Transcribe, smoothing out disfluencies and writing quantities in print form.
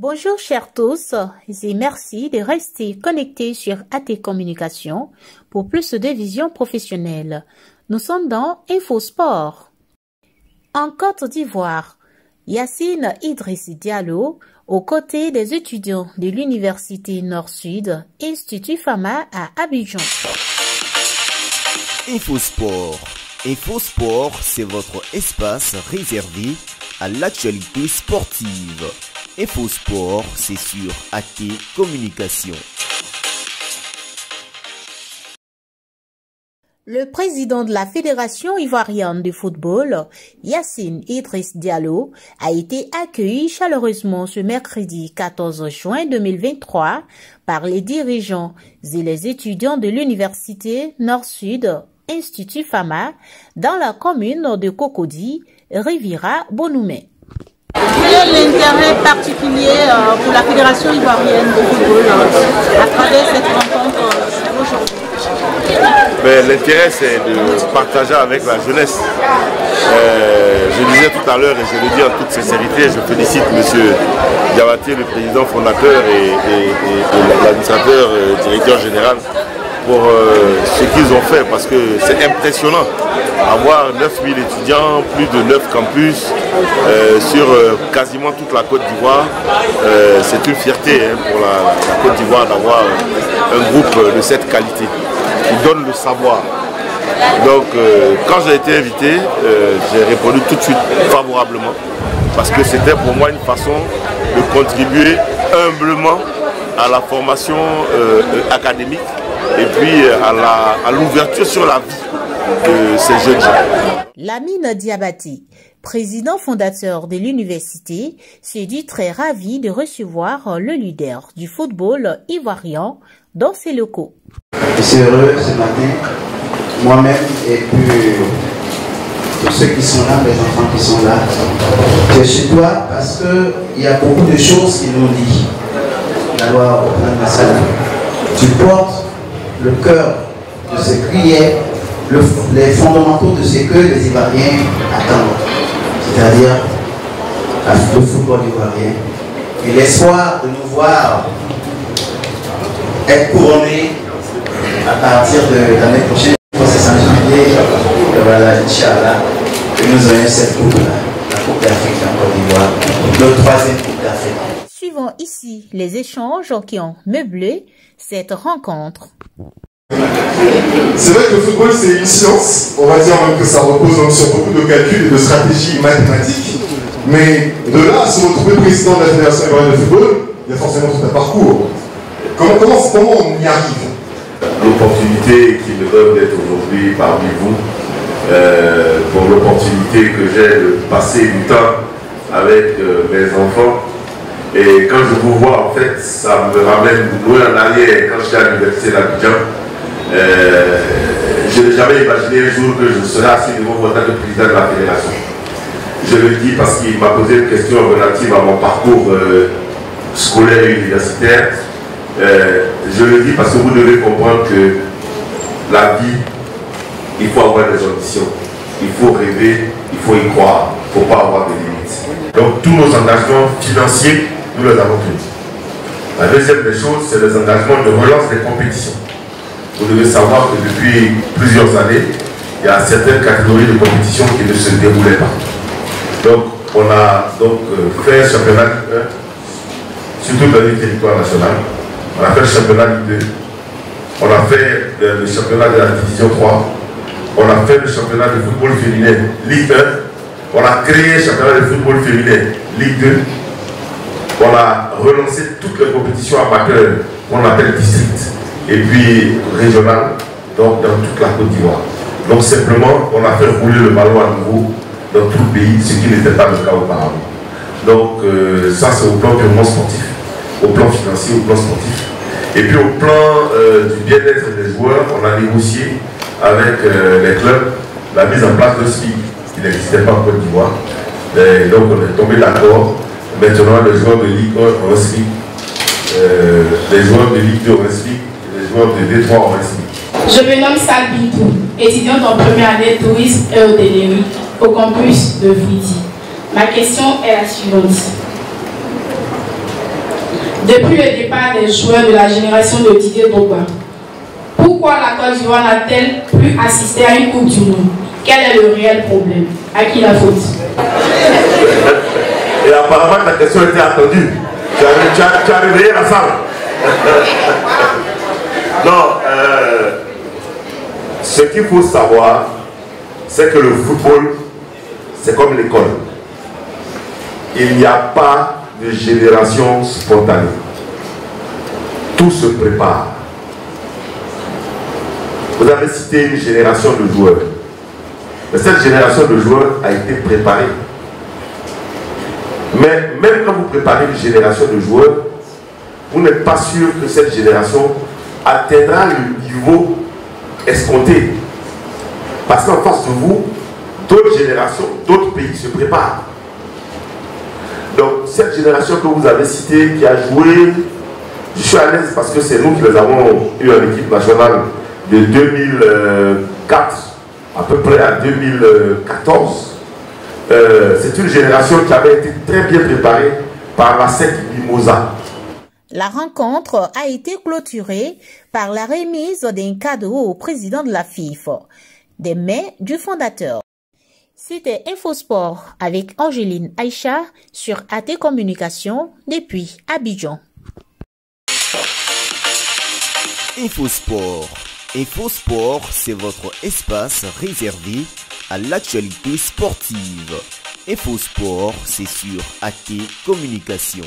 Bonjour chers tous et merci de rester connectés sur AT Communication pour plus de vision professionnelle. Nous sommes dans InfoSport. En Côte d'Ivoire, Yacine Idriss Diallo, aux côtés des étudiants de l'Université Nord-Sud, Institut Fama à Abidjan. InfoSport. InfoSport, c'est votre espace réservé à l'actualité sportive. InfoSport, c'est sur AT Communication. Le président de la Fédération ivoirienne de football, Yacine Idriss Diallo, a été accueilli chaleureusement ce mercredi 14 juin 2023 par les dirigeants et les étudiants de l'Université Nord-Sud, Institut Fama, dans la commune de Cocody, Riviera-Bonoumé. Quel est l'intérêt particulier pour la Fédération ivoirienne de football à travers cette rencontre aujourd'hui? L'intérêt, c'est de partager avec la jeunesse. Je disais tout à l'heure, et je le dis en toute sincérité, je félicite M. Diabaté, le président fondateur et l'administrateur directeur général, pour ce qu'ils ont fait, parce que c'est impressionnant. Avoir 9000 étudiants, plus de 9 campus sur quasiment toute la Côte d'Ivoire, c'est une fierté pour la Côte d'Ivoire d'avoir un groupe de cette qualité qui donne le savoir. Donc quand j'ai été invité, j'ai répondu tout de suite favorablement, parce que c'était pour moi une façon de contribuer humblement à la formation académique et puis à l'ouverture sur la vie de ces jeunes gens. Lamine Diabaté, président fondateur de l'université, s'est dit très ravi de recevoir le leader du football ivoirien dans ses locaux. Je suis heureux ce matin, moi-même et puis tous ceux qui sont là, les enfants qui sont là. Je suis toi parce qu'il y a beaucoup de choses qui nous lient. La loi au plan national. Tu portes le cœur de ce qui est les fondamentaux de ce que les Ivoiriens attendent, c'est-à-dire le football ivoirien et l'espoir de nous voir être couronnés à partir de l'année prochaine, c'est en janvier, voilà, Inch'Allah, que nous ayons cette coupe-là, la Coupe d'Afrique en Côte d'Ivoire, notre troisième Coupe d'Afrique. Suivons ici les échanges qui ont meublé cette rencontre. C'est vrai que le football c'est une science, on va dire même que ça repose donc sur beaucoup de calculs et de stratégies mathématiques, mais de là à se retrouver président de la Fédération ivoirienne de football, il y a forcément tout un parcours. Comment on y arrive? L'opportunité qui me donne d'être aujourd'hui parmi vous, pour l'opportunité que j'ai de passer du temps avec mes enfants. Et quand je vous vois, en fait, ça me ramène loin en arrière. Quand j'étais à l'université d'Abidjan, je n'ai jamais imaginé un jour que je serais assis devant vous en tant que président de la fédération. Je le dis parce qu'il m'a posé une question relative à mon parcours scolaire et universitaire. Je le dis parce que vous devez comprendre que la vie, il faut avoir des ambitions, il faut rêver, il faut y croire, il ne faut pas avoir de limites. Donc tous nos engagements financiers, nous les avons tenus. La deuxième des choses, c'est les engagements de relance des compétitions. Vous devez savoir que depuis plusieurs années, il y a certaines catégories de compétitions qui ne se déroulaient pas. Donc on a fait un championnat Ligue 1 sur toute le territoire national. On a fait le championnat Ligue 2. On a fait le championnat de la division 3. On a fait le championnat de football féminin Ligue 1. On a créé le championnat de football féminin Ligue 2. On a relancé toutes les compétitions amateurs qu'on appelle district et puis régionales, donc dans toute la Côte d'Ivoire. Donc simplement, on a fait rouler le ballon à nouveau dans tout le pays, ce qui n'était pas le cas auparavant. Donc ça c'est au plan purement sportif, au plan financier, au plan sportif. Et puis au plan du bien-être des joueurs, on a négocié avec les clubs la mise en place de SPIC, qui n'existait pas en Côte d'Ivoire. Donc on est tombé d'accord. Maintenant, les joueurs de Ligue 1 en SPIC, les joueurs de Ligue 2 en SPIC, les joueurs de D3 en SPIC. Je me nomme Salbintou, étudiante en première année tourisme et hôtellerie au campus de Vidi. Ma question est la suivante. depuis le départ des joueurs de la génération de Didier Drogba. Pourquoi la Côte d'Ivoire n'a-t-elle plus assisté à une Coupe du Monde? Quel est le réel problème? À qui la faute? Et apparemment ta question était attendue. Tu as réveillé la salle. Non, ce qu'il faut savoir, c'est que le football, c'est comme l'école. Il n'y a pas de génération spontanée. Tout se prépare. Vous avez cité une génération de joueurs. Mais cette génération de joueurs a été préparée. Mais même quand vous préparez une génération de joueurs, vous n'êtes pas sûr que cette génération atteindra le niveau escompté. Parce qu'en face de vous, d'autres générations, d'autres pays se préparent. Donc cette génération que vous avez citée, qui a joué, je suis à l'aise parce que c'est nous qui les avons eu en équipe nationale de 2004 à peu près à 2014. C'est une génération qui avait été très bien préparée par la SEC Mimosa. La rencontre a été clôturée par la remise d'un cadeau au président de la FIFA, des mains du fondateur. C'était Infosport avec Angéline Aïcha sur AT Communication depuis Abidjan. Infosport. Infosport, c'est votre espace réservé à l'actualité sportive. Infosport, c'est sur AT Communication.